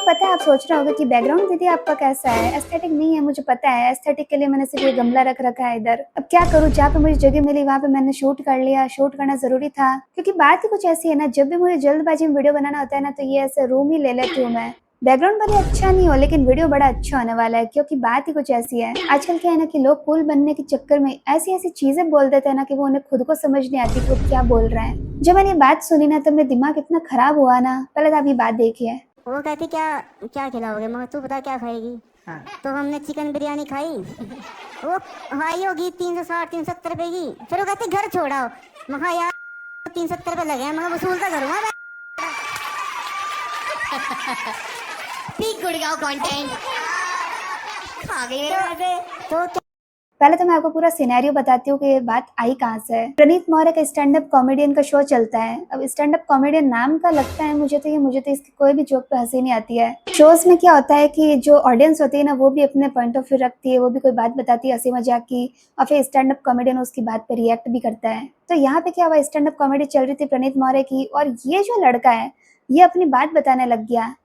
पता है, आप सोच रहे होगे कि बैकग्राउंड दीदी आपका कैसा है, एस्थेटिक नहीं है, मुझे पता है। एस्थेटिक के लिए मैंने सिर्फ ये गमला रख रखा है इधर। अब क्या करूँ, जहाँ पे मुझे जगह मिली वहाँ पे मैंने शूट कर लिया। शूट करना जरूरी था, क्योंकि बात ही कुछ ऐसी है ना, जब भी मुझे जल्दबाजी में वीडियो बनाना होता है ना, तो ये ऐसे रूम ही ले लेती हूँ मैं। बैकग्राउंड भले अच्छा नहीं हो, लेकिन वीडियो बड़ा अच्छा होने वाला है, क्योंकि बात ही कुछ ऐसी है। आजकल क्या है ना कि लोग कूल बनने के चक्कर में ऐसी ऐसी चीजें बोल देते हैं ना कि वो उन्हें खुद को समझ नहीं आती कि वो क्या बोल रहे हैं। जब मैंने ये बात सुनी ना, तब मेरा दिमाग इतना खराब हुआ ना। पहले तो आप ये बात देखिए। वो कहती क्या क्या खिलाओगे, मगर तू बता क्या खाएगी। हाँ। तो हमने चिकन बिरयानी खाई, वो भाई होगी 360 370 रुपए की। फिर वो कहती घर छोड़ाओ, मगर यार 370 रुपए लगे हैं, मगर वसूल तो करूँगा मैं। पीक गुड़गांव कंटेंट खा गई मेरे पैसे। तो पहले तो मैं आपको पूरा सिनेरियो बताती हूँ कि ये बात आई कहाँ से है। प्रणीत मौर्य का स्टैंड अप कॉमेडियन का शो चलता है। अब स्टैंड अप कॉमेडियन नाम का लगता है मुझे तो इसकी कोई भी जोक पे हंसी नहीं आती है। शोज में क्या होता है कि जो ऑडियंस होती है ना, वो भी अपने पॉइंट ऑफ व्यू रखती है, वो भी कोई बात बताती है हंसी मजाक की, और फिर स्टैंड अप कॉमेडियन उसकी बात पे रिएक्ट भी करता है। तो यहाँ पे क्या हुआ, स्टैंड अप कॉमेडी चल रही थी प्रणीत मौर्य की, और ये जो लड़का है ये अपनी बात बताने लग गया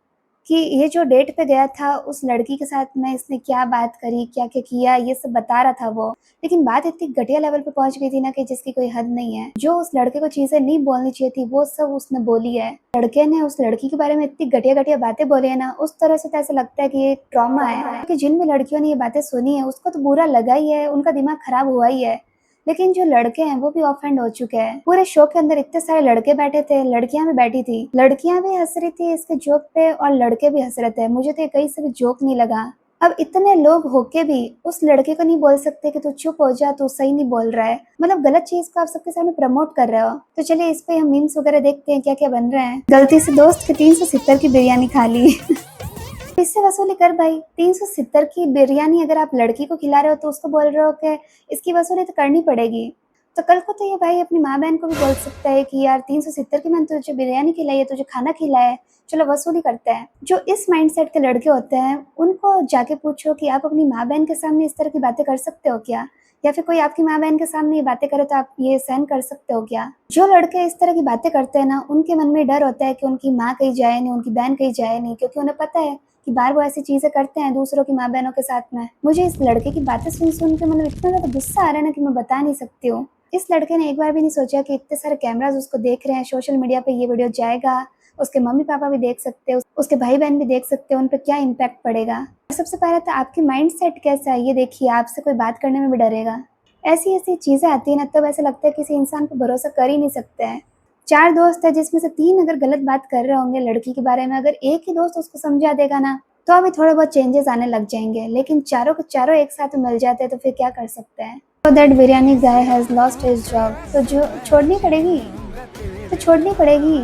कि ये जो डेट पे गया था उस लड़की के साथ में इसने क्या बात करी, क्या क्या किया, ये सब बता रहा था वो। लेकिन बात इतनी घटिया लेवल पे पहुंच गई थी ना कि जिसकी कोई हद नहीं है। जो उस लड़के को चीजें नहीं बोलनी चाहिए थी वो सब उसने बोली है। लड़के ने उस लड़की के बारे में इतनी घटिया घटिया बातें बोली है ना, उस तरह से तो ऐसा लगता है कि ये ट्रॉमा है। क्योंकि जिन भी लड़कियों ने ये बातें सुनी है उसको तो बुरा लगा ही है, उनका दिमाग खराब हुआ ही है। लेकिन जो लड़के हैं वो भी ऑफेंड हो चुके हैं। पूरे शो के अंदर इतने सारे लड़के बैठे थे, लड़कियां भी बैठी थी। लड़कियां भी हंस रही थी इसके जोक पे और लड़के भी हंस रहे थे। मुझे तो कहीं से भी जोक नहीं लगा। अब इतने लोग होके भी उस लड़के को नहीं बोल सकते कि तू चुप हो जा, तू सही नहीं बोल रहा है। मतलब गलत चीज को आप सबके सामने प्रमोट कर रहे हो। तो चलिए इस पे हम मीम्स वगैरह देखते हैं क्या क्या बन रहे हैं। गलती से दोस्त की 370 की बिरयानी खा ली। इससे वसूली कर भाई। 370 की बिरयानी अगर आप लड़की को खिला रहे हो तो उसको बोल रहे हो कि इसकी वसूली तो करनी पड़ेगी। तो कल को तो ये भाई अपनी माँ बहन को भी बोल सकता है कि यार 370 की मैंने तुझे बिरयानी खिलाई है, तुझे खाना खिलाया है, चलो वसूली करते हैं। जो इस माइंडसेट के लड़के होते हैं उनको जाके पूछो कि आप अपनी माँ बहन के सामने इस तरह की बातें कर सकते हो क्या, या फिर कोई आपकी माँ बहन के सामने ये बातें करे तो आप ये सहन कर सकते हो क्या। जो लड़के इस तरह की बातें करते हैं ना, उनके मन में डर होता है कि उनकी माँ कहीं जाए नहीं, उनकी बहन कहीं जाए नहीं, क्योंकि उन्हें पता है कि बार वो ऐसी चीजें करते हैं दूसरों की माँ बहनों के साथ में। मुझे इस लड़के की बातें सुन के मतलब इतना ज्यादा गुस्सा आ रहा है ना कि मैं बता नहीं सकती हूँ। इस लड़के ने एक बार भी नहीं सोचा कि इतने सारे कैमराज उसको देख रहे हैं, सोशल मीडिया पे ये वीडियो जाएगा, उसके मम्मी पापा भी देख सकते हैं, उसके भाई बहन भी देख सकते हैं, उन पर क्या इम्पैक्ट पड़ेगा। सबसे पहले तो आपकी माइंड सेट कैसा है ये देखिए, आपसे कोई बात करने में भी डरेगा। ऐसी ऐसी चीजें आती है ना, तब ऐसा लगता है किसी इंसान पर भरोसा कर ही नहीं सकते हैं। 4 दोस्त है जिसमें से 3 अगर गलत बात कर रहे होंगे लड़की के बारे में, अगर एक ही दोस्त उसको समझा देगा ना, तो अभी थोड़े बहुत चेंजेस आने लग जाएंगे। लेकिन चारों के चारों एक साथ मिल जाते हैं तो फिर क्या कर सकते हैं। So that biryani guy has lost his job, तो जो छोड़नी पड़ेगी तो छोड़नी पड़ेगी।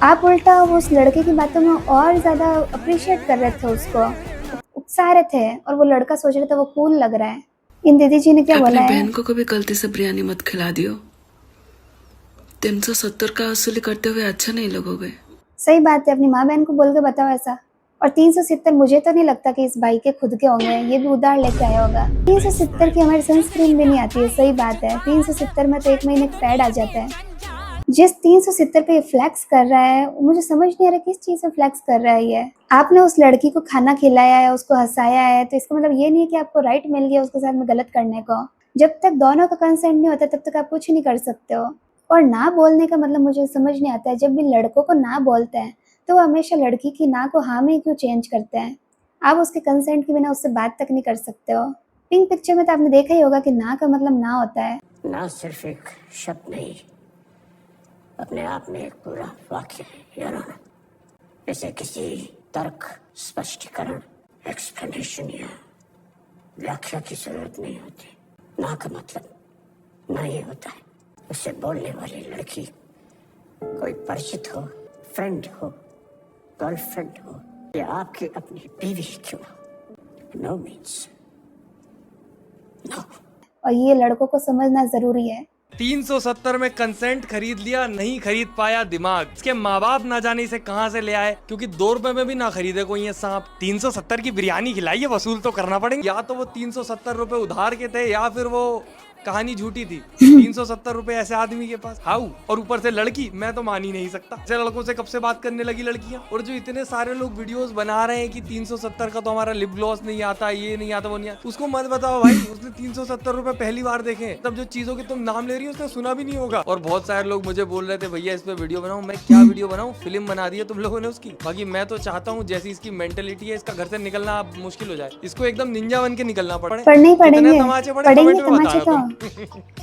आप उल्टा उस लड़के की बातों में और ज्यादा अप्रिशिएट कर रहे थे, उसको उकसा रहे थे, और वो लड़का सोच रहा था वो कूल लग रहा है। इन दीदी जी ने क्या बोला है, अपनी बहन को कभी गलती से बिरयानी मत खिला दियो। 370 का वसूली करते हुए अच्छा नहीं लगोगे। सही बात है, अपनी माँ बहन को बोल के बताओ ऐसा। और 370 मुझे तो नहीं लगता कि इस भाई के खुद के होंगे, ये भी उधार लेके आया होगा। 370 की हमारी सनस्क्रीन भी नहीं आती है। सही बात है, 370 में तो एक महीने का पैड आ जाता है। जिस 370 पे ये फ्लैक्स कर रहा है, मुझे समझ नहीं आ रहा किस चीज से फ्लैक्स कर रहा है ये। आपने उस लड़की को खाना खिलाया है, उसको हंसाया है, तो इसका मतलब ये नहीं है कि आपको राइट मिल गया उसके साथ में गलत करने को। जब तक दोनों का कंसेंट नहीं होता तब तक आप कुछ नहीं कर सकते हो। और ना बोलने का मतलब मुझे समझ नहीं आता है, जब भी लड़कों को ना बोलते हैं तो वो हमेशा लड़की की ना को हाँ में क्यों चेंज करते हैं। आप उसके कंसेंट के बिना उससे बात तक नहीं कर सकते हो। पिंक पिक्चर में तो आपने देखा ही होगा कि ना का मतलब ना होता है। ना सिर्फ एक शब्द नहीं, अपने आप में एक पूरा वाक्य है यार। इसे किसी तर्क, स्पष्टीकरण, एक्सप्लेनेशन या व्याख्या की जरूरत नहीं होती। ना का मतलब ना ये होता है। उसे बोलने वाली लड़की कोई परिचित हो, फ्रेंड हो, गर्लफ्रेंड हो, या आपकी अपनी बीवी क्यों ना, नो मीन्स नो। और ये लड़कों को समझना जरूरी है। 370 में कंसेंट खरीद लिया, नहीं खरीद पाया दिमाग। इसके माँ बाप ना जाने इसे कहाँ से ले आए, क्योंकि 2 रुपए में भी ना खरीदे कोई ये सांप। 370 की बिरयानी खिलाई है, वसूल तो करना पड़ेगा। या तो वो 370 रुपए उधार के थे, या फिर वो कहानी झूठी थी। 370 रुपए ऐसे आदमी के पास, हाउ, और ऊपर से लड़की, मैं तो मान ही नहीं सकता। ऐसे लड़कों से कब से बात करने लगी लड़कियां। और जो इतने सारे लोग वीडियोस बना रहे हैं कि 370 का तो हमारा लिप ग्लॉस नहीं आता, ये नहीं आता, वो नहीं आता, उसको मत बताओ भाई, उसने 370 रुपए पहली बार देखे। तब जो चीजों के तुम नाम ले रही हो उसने सुना भी नहीं होगा। और बहुत सारे लोग मुझे बोल रहे थे भैया इस पे वीडियो बनाऊं। मैं क्या वीडियो बनाऊं, फिल्म बना दी है तुम लोगों ने उसकी। बाकी मैं तो चाहता हूँ जैसी इसकी मेंटेलिटी है, इसका घर से निकलना अब मुश्किल हो जाए, इसको एकदम निंजा बन के निकलना पड़े। पढ़ने ही पड़ेंगे, कितने तमाचे पड़े पढ़ेंगे कमेंट में तमाचे बताना तो। तुम।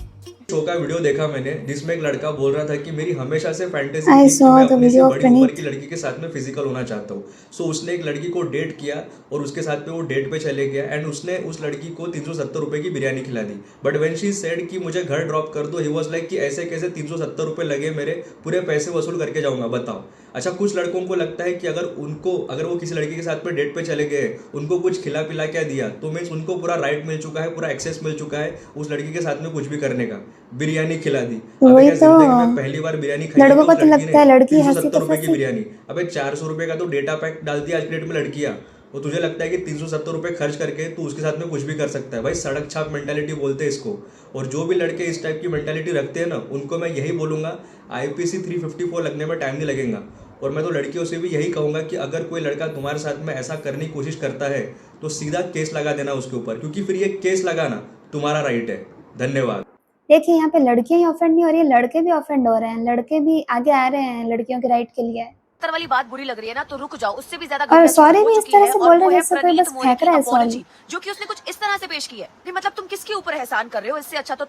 शो का वीडियो देखा मैंने जिसमें एक लड़का बोल रहा था कि मेरी हमेशा से फैंटेसी I थी कि saw मैं the अपने से video of बड़ी उम्र Praneet. की लड़की के साथ में फिजिकल होना चाहता हूँ। सो उसने एक लड़की को डेट किया और उसके साथ में वो डेट पे चले गया एंड उसने उस लड़की को 370 रुपए की बिरयानी खिला दी। बट व्हेन शी सेड कि मुझे घर ड्रॉप कर दो, ही वाज लाइक कि ऐसे कैसे 370 रुपए लगे, मेरे पूरे पैसे वसूल करके जाऊंगा, बताओ। अच्छा, कुछ लड़कों को लगता है कि अगर वो किसी लड़की के साथ में डेट पे चले गए, उनको कुछ खिला पिला क्या दिया तो मीन्स उनको पूरा राइट मिल चुका है, पूरा एक्सेस मिल चुका है उस लड़की के साथ में कुछ भी करने का। बिरयानी खिला दी। वही अबे क्या तो। जिंदगी में पहली बार बिरयानी खाई लड़कों को उस तो लगता है लड़की हंसी 370 तो रुपए की फंसी। बिरयानी। अबे 400 रुपए का तो डेटा पैक डाल दिया आज की डेट में लड़कियां। वो तुझे लगता है कि 370 रुपए खर्च करके तू उसके साथ में कुछ भी कर सकता है। भाई सड़क छाप मेंटालिटी बोलते हैं इसको। और जो भी लड़के इस टाइप की मेंटालिटी रखते हैं ना, उनको मैं यही बोलूंगा, IPC 354 लगने में टाइम नहीं लगेगा। और मैं तो लड़कियों से भी यही कहूंगा कि अगर कोई लड़का तुम्हारे साथ में ऐसा करने की कोशिश करता है तो सीधा केस लगा देना उसके ऊपर, क्योंकि फिर ये केस लगाना तुम्हारा राइट है। धन्यवाद। देखिए यहाँ पे लड़कियां ही ऑफेंड नहीं हो रही है, लड़के भी ऑफेंड हो रहे हैं, लड़के भी आगे आ रहे हैं लड़कियों के राइट के लिए। सत्तर वाली बात बुरी लग रही है ना तो रुक जाओ, उससे भी ज्यादा और गंभीर सॉरी हो भी इस चुकी तरह है से और बोल रहे वो हैं है जैसे कोई प्रनीत बस मोरे फेंक की रहा है apology, सॉरी। जो कि उसने कुछ इस तरह से पेश की है। नहीं मतलब तुम किसके ऊपर एहसान कर रहे हो, इससे अच्छा तो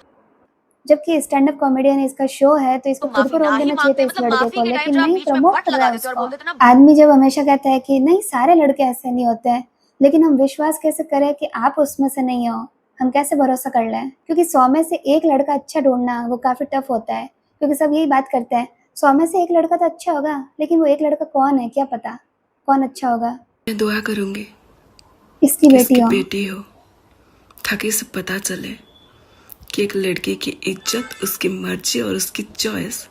जबकि स्टैंड अप कॉमेडियन इसका शो है तो इसको खुद को रोक देना चाहिए था इस लड़के को, लेकिन नहीं, प्रमोट कर रहा है उसको। आदमी जब हमेशा कहता है कि नहीं सारे लड़के ऐसे नहीं होते हैं, लेकिन हम विश्वास कैसे करें कि आप उसमें से नहीं हो, हम कैसे भरोसा कर लें? क्योंकि 100 में से एक लड़का अच्छा ढूंढना वो काफी टफ होता है, क्योंकि सब यही बात करते हैं 100 में से एक लड़का तो अच्छा होगा, लेकिन वो एक लड़का कौन है क्या पता कौन अच्छा होगा। मैं दुआ करूंगी इसकी कि बेटी हो। ताकि इसे पता चले कि एक लड़की की इज्जत, उसकी मर्जी और उसकी चॉइस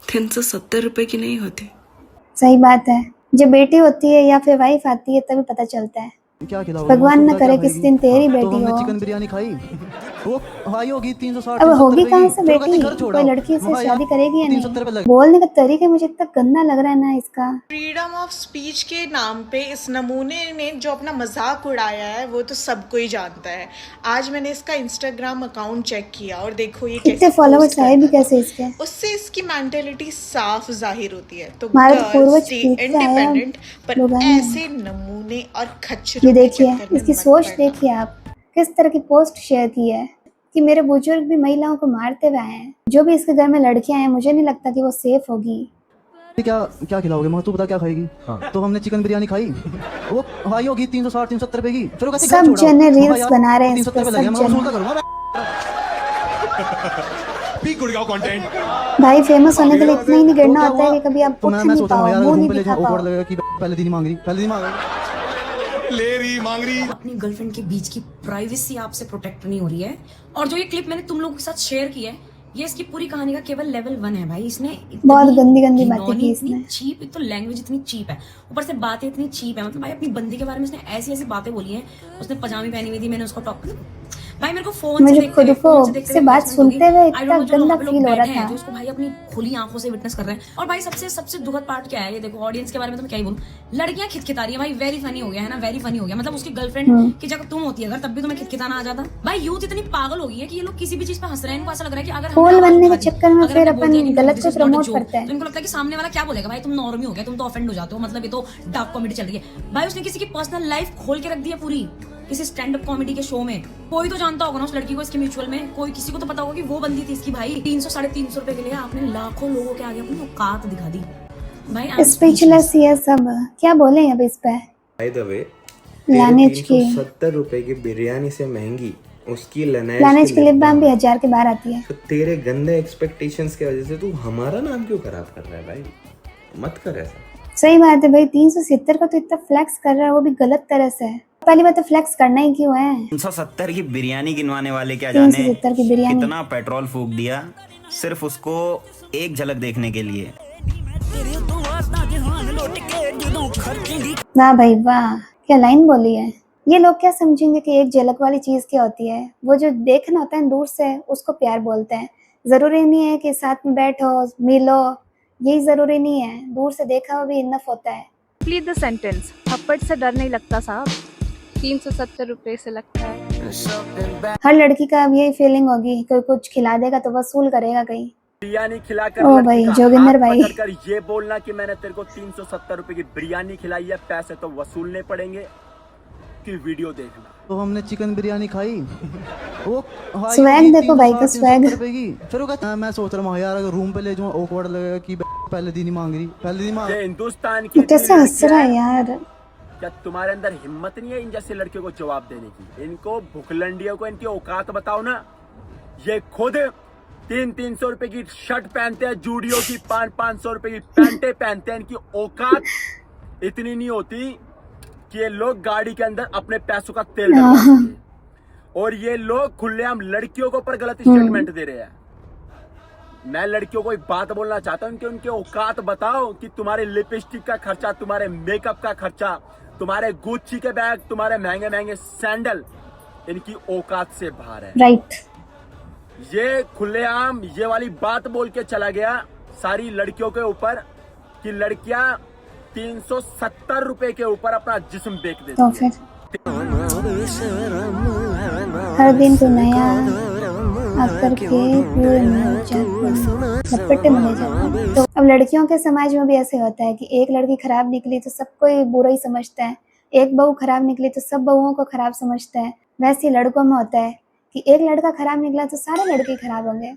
370 रुपए की नहीं होती। सही बात है, जब बेटी होती है या फिर वाइफ आती है तभी पता चलता है। क्या खिलाओगे? भगवान न करे किसी दिन तेरी तो बेटी हमने हो। चिकन बिरयानी खाई, वो खाई होगी 360। अब होगी कहाँ से बेटी, कोई लड़की से शादी करेगी या नहीं? बोलने का तरीका मुझे इतना गंदा लग रहा है ना इसका। फ्रीडम ऑफ स्पीच के नाम पे इस नमूने ने जो अपना मजाक उड़ाया है वो तो सबको ही जानता है। आज मैंने इसका इंस्टाग्राम अकाउंट चेक किया और देखो ये इतने कैसे फॉलोवर्स post आए भी करता है। कैसे इसके? उससे इसकी मेंटेलिटी साफ जाहिर होती है। तो हमारा तो गर्ल्स पूर्वज स्टे पीछे आया, इंडिपेंडेंट, पर लोग आए हैं। ऐसे नमूने और ये खच्चरों के देखिए चक्कर में इसकी मत सोच पड़ना। देखिए आप, किस तरह की पोस्ट शेयर की है कि मेरे बुजुर्ग भी महिलाओं को मारते हुए आए हैं। जो भी इसके घर में लड़कियां हैं मुझे नहीं लगता कि वो सेफ होगी। क्या खिलाओगे? मगर तू बता क्या खाएगी? हाँ। तो हमने चिकन बिरयानी खाई, वो खाई होगी 360-370 रुपए की। फिर वो कहते सब घर छोड़ो। जने हाँ रील्स यार, बना रहे हैं इस 370 पे, रुपए लगे, सब मैं वसूल जने। तो करूंगा। भाई फेमस होने के लिए इतना ही नहीं गिरना होता है कि कभी आप तो उठ मैं नहीं सोच रहा पाओ, हूँ यार मुंह रूम नहीं पे ले दिखा जाऊँ, पाओ। ओवर लगेगा कि पहले दिन ही मांग रही। अपनी गर्लफ्रेंड के बीच की प्राइवेसी आपसे प्रोटेक्ट नहीं हो रही है। और जो ये क्लिप मैंने तुम लोगों के साथ शेयर की है, ये इसकी पूरी कहानी का केवल लेवल 1 है भाई। इसने बहुत गंदी बातें की इसने। चीप, एक तो लैंग्वेज इतनी चीप है, ऊपर से बातें इतनी चीप है। मतलब भाई अपनी बंदी के बारे में उसने ऐसी बातें बोली हैं। उसने पजामी पहनी हुई थी, मैंने उसको टॉप भाई मेरे को फोन मुझे से खुद को उससे बात सुनते हुए इतना गंदा फील हो रहा था। जो उसको भाई अपनी खुली आंखों से विटनेस कर रहे हैं। और भाई सबसे दुखद पार्ट क्या है, ये देखो ऑडियंस के बारे में तो मैं क्या ही बोलूं, लड़कियां खिटखिता रही है भाई। वेरी फनी हो गया है ना, वेरी फनी हो गया। मतलब उसकी गर्लफ्रेंड की जगह तुम होती है अगर, तब भी तुम्हें खिटखिताना आ जाता। भाई यूथ इतनी पागल हो गई है कि ये लोग किसी भी चीज पे हंस रहे हैं। इनको ऐसा लग रहा है कि अगर फूल बनने के चक्कर में फिर अपन गलत से प्रमोट करते हैं। तो इनको लगता है कि सामने वाला क्या बोलेगा, भाई तुम नॉर्मी हो गया, तुम तो ऑफेंड हो जाते हो, मतलब ये तो डार्क कॉमेडी चल रही है। भाई उसने किसी की पर्सनल लाइफ खोल के रख दी है पूरी, किसी स्टैंड अप कॉमेडी के शो में। कोई तो जानता होगा ना उस लड़की को, इसके म्यूचुअल में कोई, किसी को तो पता होगा कि वो बंदी थी इसकी। भाई 300-350 रुपए के लिए आपने लाखों लोगों के आगे अपनी औकात दिखा दी भाई। स्पीचलेस ये सब क्या बोले अब इस पे। बाय द वे, लानेज की 370 रुपए की बिरयानी से महंगी उसकी लानेज की लिप बाम भी 1000 के बाहर आती है। तो तेरे गंदे एक्सपेक्टेशंस की वजह से तू हमारा नाम क्यों खराब कर रहा है भाई? मत कर ऐसा। सही बात है भाई, 370 का तो इतना फ्लेक्स कर रहा है, वो भी गलत तरह से। पहली बात तो फ्लेक्स करना ही क्यों है? 370 की बिरयानी गिनवाने वाले क्या जाने 370 की बिरयानी कितना पेट्रोल फूक दिया सिर्फ उसको एक झलक देखने के लिए। वाह भाई वाह, क्या लाइन बोली है। ये लोग क्या समझेंगे कि एक झलक वाली चीज़ क्या होती है। वो जो देखना होता है दूर से उसको प्यार बोलते हैं। ज़रूरी नहीं है कि साथ में बैठो, मिलो, यही ज़रूरी नहीं है। दूर से देखा हुआ भी इनफ होता है। प्लीज द सेंटेंस, थप्पड़ से डर नहीं लगता साहब, 370 रुपए से लगता है। हर लड़की का अब यही फीलिंग होगी, कोई कुछ खिला देगा तो वसूल करेगा कहीं। बिरयानी खिलाकर ओ भाई जोगिंदर भाई, कर ये बोलना कि मैंने तेरे को 370 रुपए की बिरयानी खिलाई है, पैसे तो वसूलने पड़ेंगे कि वीडियो देखना। तो हमने चिकन बिरयानी खाई, वो स्वैग देखो भाई का स्वैग। फिर वो कहता मैं सोच रहा हूँ यार अगर रूम पे ले जाऊँ ऑकवर्ड लगेगा कि पहले दिन ही मांग रही, पहले दिन मांग। हिंदुस्तान की कैसे हंस रहा है यार। क्या तुम्हारे अंदर हिम्मत नहीं है इन जैसे लड़कियों को जवाब देने की? इनको भुखलंडियों को इनकी औकात बताओ ना। ये खुद 300 रुपए की शर्ट पहनते हैं, जूडियो की 500 रुपए की पैंटे पहनते हैं। इनकी औकात इतनी नहीं होती कि ये लोग गाड़ी के अंदर अपने पैसों का तेल डलवा सकें। और ये लोग खुलेआम लड़कियों के ऊपर गलत स्टेटमेंट दे रहे हैं। मैं लड़कियों को एक बात बोलना चाहता हूँ कि उनके औकात बताओ कि तुम्हारे लिपस्टिक का खर्चा, तुम्हारे मेकअप का खर्चा, तुम्हारे गुच्ची के बैग, तुम्हारे महंगे महंगे सैंडल इनकी औकात से बाहर है। राइट। ये खुलेआम ये वाली बात बोल के चला गया सारी लड़कियों के ऊपर कि लड़कियां 370 रुपए के ऊपर अपना जिस्म बेच देती तो फिर हर दिन तो नया आकर के पूरे लपटे में ले जाते। तो अब लड़कियों के समाज में भी ऐसे होता है कि एक लड़की खराब निकली तो सबको ही बुरा ही समझता है, एक बहू खराब निकली तो सब बहुओं को खराब समझता है। वैसे ही लड़कों में होता है कि एक लड़का खराब निकला तो सारे लड़के खराब होंगे,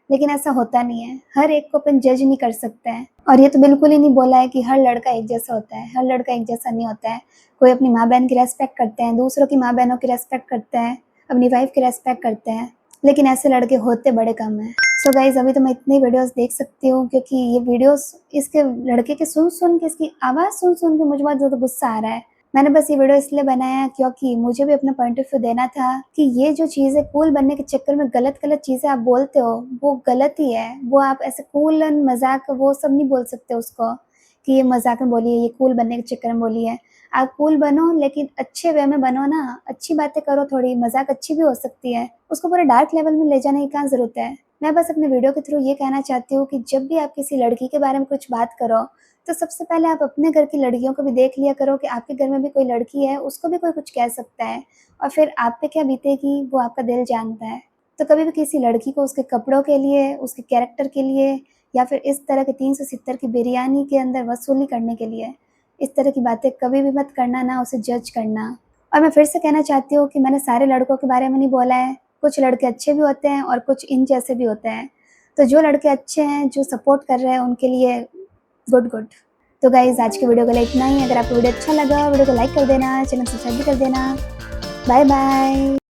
लेकिन ऐसा होता नहीं है। हर एक को अपन जज नहीं कर सकते हैं। और ये तो बिल्कुल ही नहीं बोला है कि हर लड़का एक जैसा होता है, हर लड़का एक जैसा नहीं होता है। कोई अपनी माँ बहन की रेस्पेक्ट करते हैं, दूसरों की माँ बहनों की रेस्पेक्ट करते हैं, अपनी वाइफ की रेस्पेक्ट करते हैं, लेकिन ऐसे लड़के होते बड़े कम हैं। सो गाइज अभी तो मैं इतनी वीडियोस देख सकती हूँ क्योंकि ये वीडियोस इसके लड़के के सुन के, इसकी आवाज़ सुन के मुझे बहुत ज़्यादा गुस्सा आ रहा है। मैंने बस ये वीडियो इसलिए बनाया क्योंकि मुझे भी अपना पॉइंट ऑफ व्यू देना था कि ये जो चीज़ें कूल बनने के चक्कर में गलत चीज़ें आप बोलते हो वो गलत ही है। वो आप ऐसे कूल मजाक वो सब नहीं बोल सकते उसको कि ये मजाक में बोली है, ये कूल बनने के चक्कर में बोली है। आप कूल बनो लेकिन अच्छे वे में बनो ना, अच्छी बातें करो, थोड़ी मजाक अच्छी भी हो सकती है। उसको पूरे डार्क लेवल में ले जाने की क्या ज़रूरत है। मैं बस अपने वीडियो के थ्रू ये कहना चाहती हूँ कि जब भी आप किसी लड़की के बारे में कुछ बात करो तो सबसे पहले आप अपने घर की लड़कियों को भी देख लिया करो कि आपके घर में भी कोई लड़की है, उसको भी कोई कुछ कह सकता है और फिर आप पे क्या बीतेगी वो आपका दिल जानता है। तो कभी भी किसी लड़की को उसके कपड़ों के लिए, उसके कैरेक्टर के लिए या फिर इस तरह के 370 की बिरयानी के अंदर वसूली करने के लिए इस तरह की बातें कभी भी मत करना, ना उसे जज करना। और मैं फिर से कहना चाहती हूँ कि मैंने सारे लड़कों के बारे में नहीं बोला है, कुछ लड़के अच्छे भी होते हैं और कुछ इन जैसे भी होते हैं। तो जो लड़के अच्छे हैं, जो सपोर्ट कर रहे हैं, उनके लिए गुड। तो गाइज आज के वीडियो के लिए इतना ही। अगर आपको वीडियो अच्छा लगा वीडियो को लाइक कर देना, चैनल सब्सक्राइब भी कर देना। Bye bye.